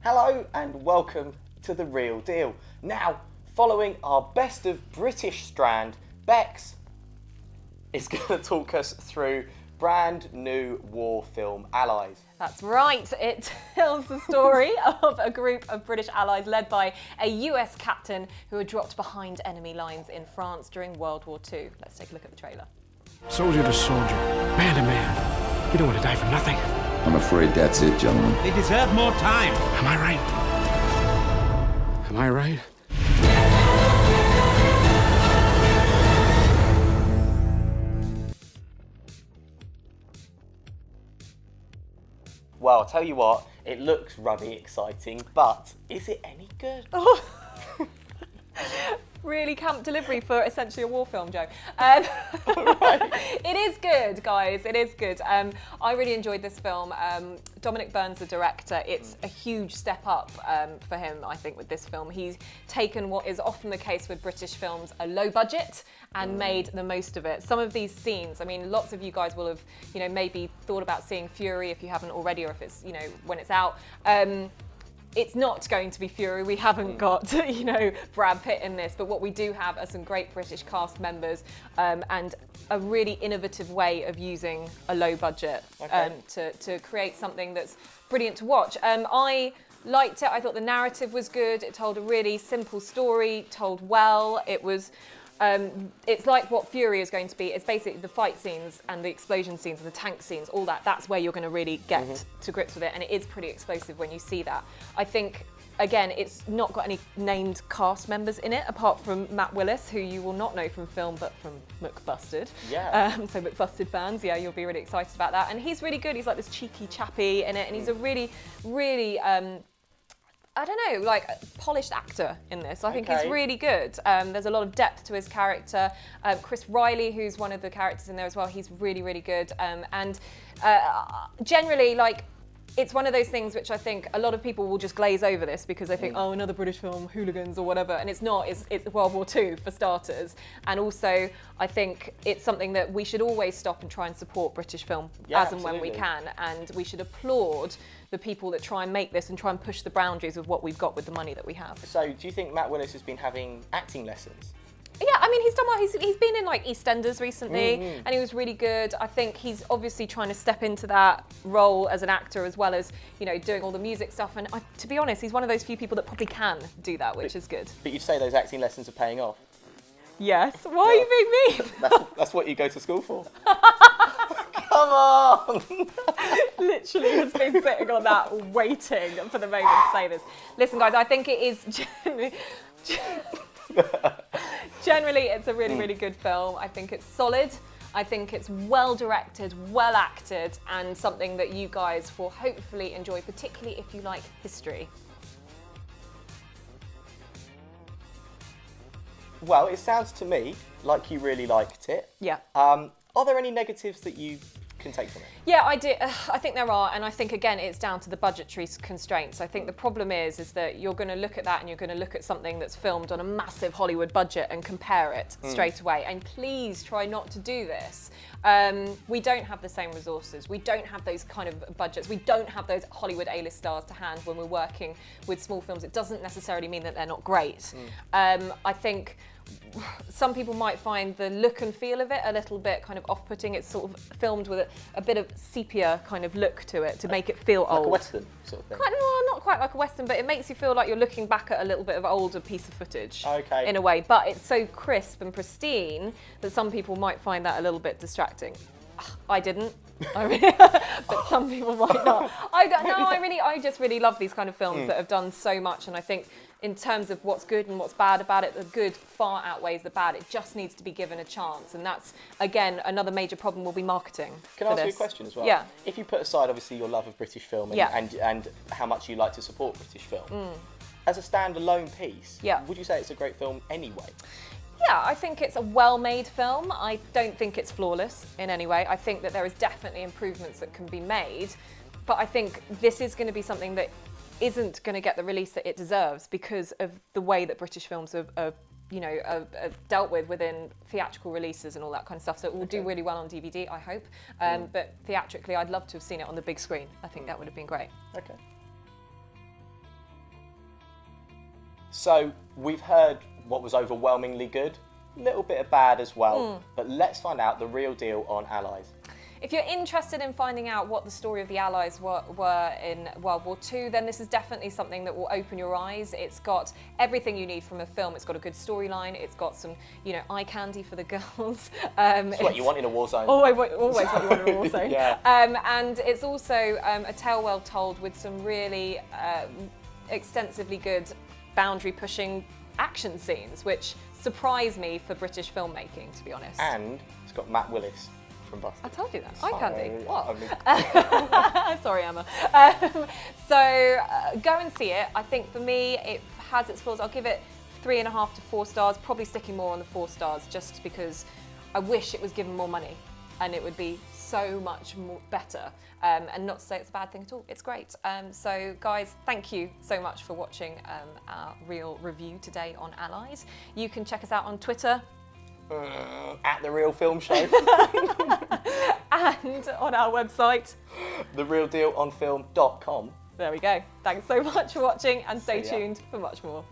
Hello and welcome to The Real Deal. Now, following our Best of British strand, Bex is going to talk us through brand new war film Allies. That's right, it tells the story of a group of British allies led by a US captain who were dropped behind enemy lines in France during World War II. Let's take a look at the trailer. Soldier to soldier, man to man. You don't want to die for nothing. I'm afraid that's it, gentlemen. They deserve more time. Am I right? Am I right? Well, I'll tell you what, it looks ruddy exciting, but is it any good? Really camp delivery for essentially a war film, Joe. Right. It is good, guys. It is good. I really enjoyed this film. Dominic Byrne's the director. It's a huge step up for him, I think, with this film. He's taken what is often the case with British films, a low budget, and made the most of it. Some of these scenes, I mean, lots of you guys will have, maybe thought about seeing Fury if you haven't already, or if it's, when it's out. It's not going to be Fury. We haven't got, Brad Pitt in this, but what we do have are some great British cast members and a really innovative way of using a low budget to create something that's brilliant to watch. I liked it. I thought the narrative was good. It told a really simple story, told well. It was. It's like what Fury is going to be. It's basically the fight scenes and the explosion scenes and the tank scenes, all that. That's where you're going to really get to grips with it, and it is pretty explosive when you see that. I think, again, it's not got any named cast members in it, apart from Matt Willis, who you will not know from film, but from McBusted. Yeah. So McBusted fans, yeah, you'll be really excited about that. And he's really good. He's like this cheeky chappy in it, and he's a really, really... I don't know, like polished actor in this. I think he's really good. There's a lot of depth to his character. Chris Riley, who's one of the characters in there as well, he's really, really good. And generally, like, it's one of those things which I think a lot of people will just glaze over this because they think, oh, another British film, hooligans or whatever, and it's not. It's World War II for starters, and also I think it's something that we should always stop and try and support British film as and when we can, and we should applaud the people that try and make this and try and push the boundaries of what we've got with the money that we have. So, do you think Matt Willis has been having acting lessons? Yeah, I mean, he's done well. He's been in like EastEnders recently, and he was really good. I think he's obviously trying to step into that role as an actor as well as, doing all the music stuff. And to be honest, he's one of those few people that probably can do that, which is good. But you'd say those acting lessons are paying off? Yes. Why are you being mean? That's what you go to school for. Come on! Literally has been sitting on that waiting for the moment to say this. Listen, guys, I think it is generally it's a really, really good film. I think it's solid. I think it's well directed, well acted, and something that you guys will hopefully enjoy, particularly if you like history. Well, it sounds to me like you really liked it. Yeah. Are there any negatives that you can take from it? Yeah, I do. I think there are, and I think again it's down to the budgetary constraints. I think the problem is that you're going to look at that and you're going to look at something that's filmed on a massive Hollywood budget and compare it straight away. And please try not to do this. We don't have the same resources. We don't have those kind of budgets. We don't have those Hollywood A-list stars to hand when we're working with small films. It doesn't necessarily mean that they're not great. I think some people might find the look and feel of it a little bit kind of off-putting. It's sort of filmed with a bit of sepia kind of look to it to make it feel old. Like a Western sort of thing? Not quite like a Western, but it makes you feel like you're looking back at a little bit of older piece of footage in a way. But it's so crisp and pristine that some people might find that a little bit distracting. I didn't. But some people might not. I just really love these kind of films that have done so much, and I think in terms of what's good and what's bad about it, the good far outweighs the bad. It just needs to be given a chance, and that's, again, another major problem will be marketing. Can I ask you a question as well? Yeah. If you put aside, obviously, your love of British film and how much you like to support British film, as a standalone piece, would you say it's a great film anyway? Yeah, I think it's a well-made film. I don't think it's flawless in any way. I think that there is definitely improvements that can be made, but I think this is going to be something that isn't going to get the release that it deserves because of the way that British films are dealt with within theatrical releases and all that kind of stuff. So it will do really well on DVD, I hope. But theatrically, I'd love to have seen it on the big screen. I think that would have been great. Okay. So we've heard what was overwhelmingly good, a little bit of bad as well, but let's find out the real deal on Allies. If you're interested in finding out what the story of the Allies were in World War II, then this is definitely something that will open your eyes. It's got everything you need from a film. It's got a good storyline. It's got some, eye candy for the girls. It's what you want in a war zone. Always what you want in a war zone. Yeah. And it's also a tale well told with some really extensively good boundary-pushing action scenes, which surprise me for British filmmaking, to be honest. And it's got Matt Willis from Busted. I told you that. Eye candy. What? I mean, Sorry, Emma. Go and see it. I think for me, it has its flaws. I'll give it 3.5 to 4 stars, probably sticking more on the 4 stars just because I wish it was given more money and it would be so much more better. And not to say it's a bad thing at all, it's great. So guys, thank you so much for watching our real review today on Allies. You can check us out on Twitter. At The Real Film Show. And on our website. TheRealDealOnFilm.com. There we go. Thanks so much for watching and stay See ya. tuned for much more.